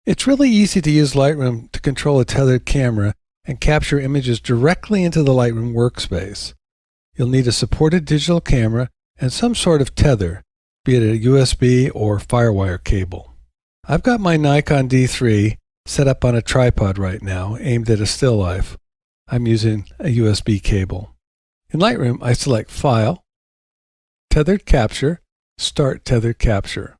It's really easy to use Lightroom to control a tethered camera and capture images directly into the Lightroom workspace. You'll need a supported digital camera and some sort of tether, be it a USB or FireWire cable. I've got my Nikon D3 set up on a tripod right now, aimed at a still life. I'm using a USB cable. In Lightroom, I select File, Tethered Capture, Start Tethered Capture.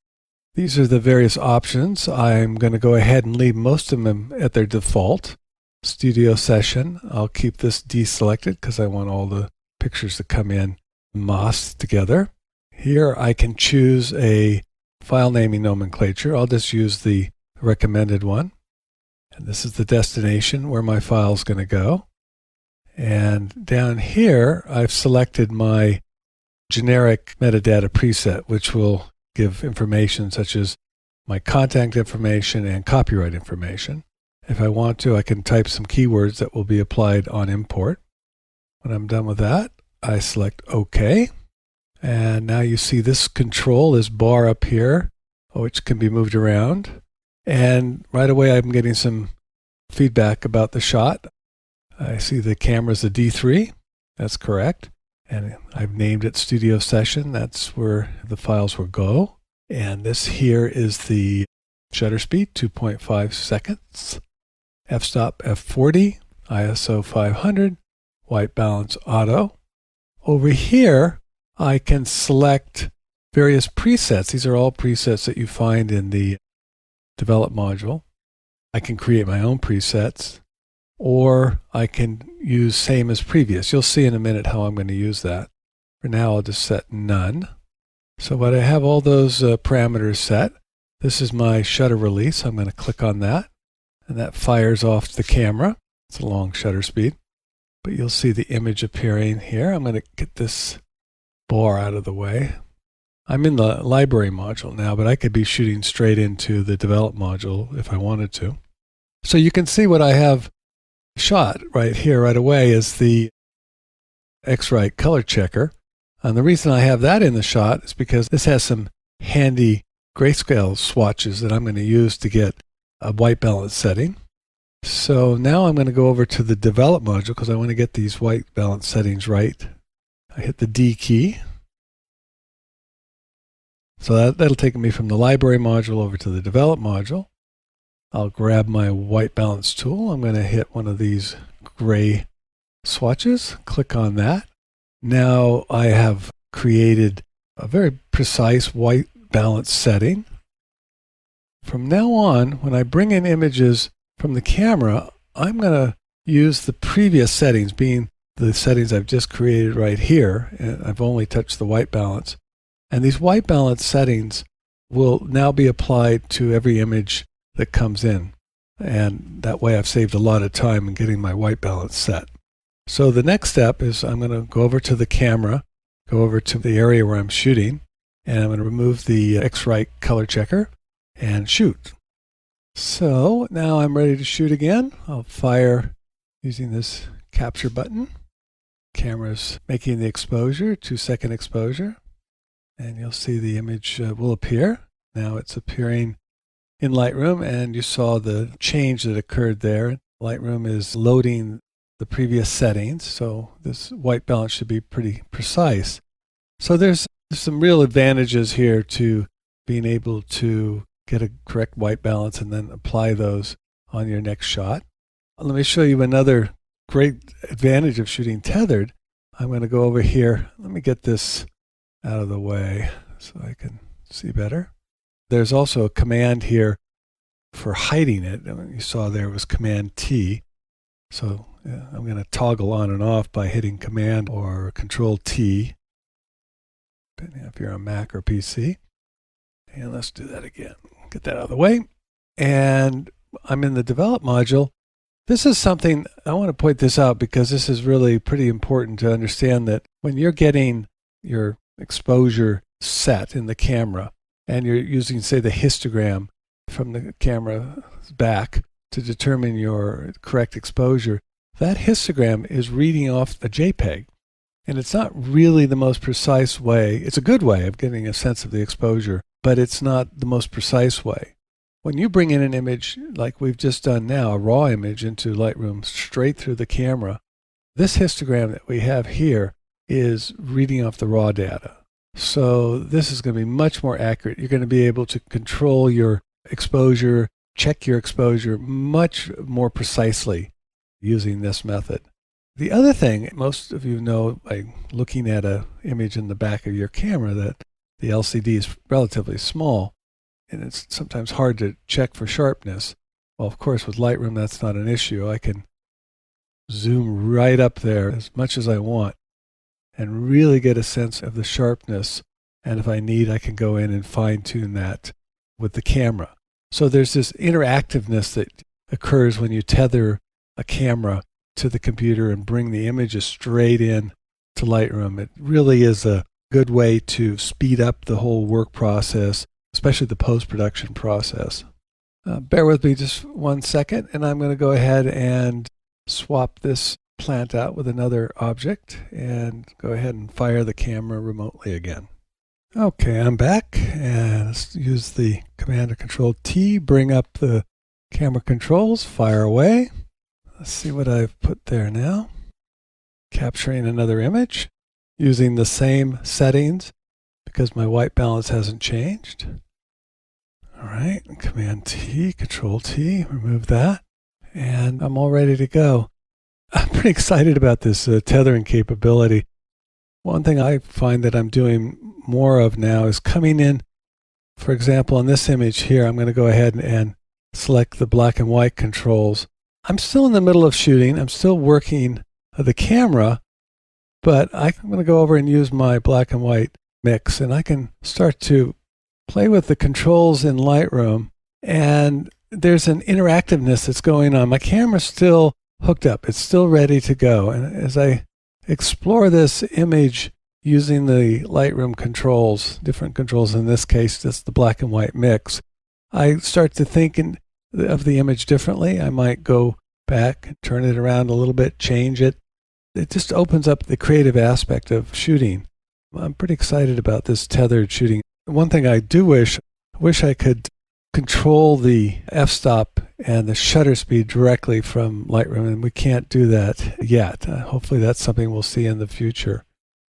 These are the various options. I'm going to go ahead and leave most of them at their default. Studio Session, I'll keep this deselected because I want all the pictures to come in mossed together. Here I can choose a file naming nomenclature. I'll just use the recommended one. And this is the destination where my file is going to go. And down here, I've selected my generic metadata preset, which will give information such as my contact information and copyright information. If I want to, I can type some keywords that will be applied on import. When I'm done with that, I select OK. And now you see this control, this bar up here, which can be moved around. And right away, I'm getting some feedback about the shot. I see the camera's a D3. That's correct. And I've named it Studio Session. That's where the files will go. And this here is the shutter speed, 2.5 seconds. F-stop F40, ISO 500, white balance auto. Over here, I can select various presets. These are all presets that you find in the Develop module. I can create my own presets, or I can use same as previous. You'll see in a minute how I'm going to use that. For now, I'll just set none. So when I have all those parameters set, this is my shutter release. I'm going to click on that, and that fires off the camera. It's a long shutter speed, but you'll see the image appearing here. I'm going to get this bar out of the way. I'm in the library module now, but I could be shooting straight into the develop module if I wanted to. So you can see what I have shot right here right away is the X-Rite color checker. And the reason I have that in the shot is because this has some handy grayscale swatches that I'm going to use to get a white balance setting. So now I'm going to go over to the develop module because I want to get these white balance settings right. I hit the D key. So that'll take me from the library module over to the develop module. I'll grab my white balance tool. I'm going to hit one of these gray swatches, click on that. Now I have created a very precise white balance setting. From now on, when I bring in images from the camera, I'm going to use the previous settings, being the settings I've just created right here, and I've only touched the white balance. And these white balance settings will now be applied to every image that comes in. And that way I've saved a lot of time in getting my white balance set. So the next step is I'm going to go over to the camera, go over to the area where I'm shooting, and I'm going to remove the X-Rite color checker and shoot. So now I'm ready to shoot again. I'll fire using this capture button. Camera's making the exposure, 2-second exposure. And you'll see the image will appear. Now it's appearing in Lightroom, and you saw the change that occurred there. Lightroom is loading the previous settings, so this white balance should be pretty precise. So there's some real advantages here to being able to get a correct white balance and then apply those on your next shot. Let me show you another great advantage of shooting tethered. I'm going to go over here. Let me get this out of the way so I can see better. There's also a command here for hiding it. You saw there was Command T. So I'm going to toggle on and off by hitting Command or Control T, depending if you're on Mac or PC. And let's do that again. Get that out of the way. And I'm in the Develop module. This is something, I want to point this out because this is really pretty important to understand that when you're getting your exposure set in the camera and you're using, say, the histogram from the camera's back to determine your correct exposure, that histogram is reading off a JPEG. And it's not really the most precise way. It's a good way of getting a sense of the exposure, but it's not the most precise way. When you bring in an image like we've just done now, a raw image into Lightroom straight through the camera, this histogram that we have here is reading off the raw data. So this is going to be much more accurate. You're going to be able to control your exposure, check your exposure much more precisely using this method. The other thing, most of you know by looking at an image in the back of your camera that the LCD is relatively small, and it's sometimes hard to check for sharpness. Well, of course, with Lightroom, that's not an issue. I can zoom right up there as much as I want and really get a sense of the sharpness. And if I need, I can go in and fine-tune that with the camera. So there's this interactiveness that occurs when you tether a camera to the computer and bring the images straight in to Lightroom. It really is a good way to speed up the whole work process, especially the post-production process. Bear with me just 1 second, and I'm going to go ahead and swap this plant out with another object and go ahead and fire the camera remotely again. Okay, I'm back, and let's use the Command or Control T, bring up the camera controls, fire away. Let's see what I've put there now. Capturing another image using the same settings because my white balance hasn't changed. All right, Command T, Control T, remove that, and I'm all ready to go. I'm pretty excited about this tethering capability. One thing I find that I'm doing more of now is coming in, for example, on this image here, I'm going to go ahead and select the black and white controls. I'm still in the middle of shooting. I'm still working the camera, but I'm going to go over and use my black and white mix, and I can start to play with the controls in Lightroom, and there's an interactiveness that's going on. My camera's still hooked up. It's still ready to go. And as I explore this image using the Lightroom controls, different controls in this case, just the black and white mix, I start to think of the image differently. I might go back, turn it around a little bit, change it. It just opens up the creative aspect of shooting. I'm pretty excited about this tethered shooting. One thing I do wish I could control the f-stop and the shutter speed directly from Lightroom, and we can't do that yet. Hopefully that's something we'll see in the future.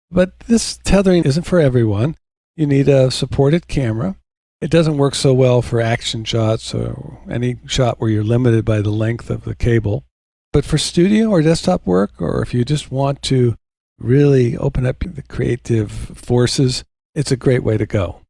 But this tethering isn't for everyone. You need a supported camera. It doesn't work so well for action shots or any shot where you're limited by the length of the cable. But for studio or desktop work, or if you just want to really open up the creative forces, it's a great way to go.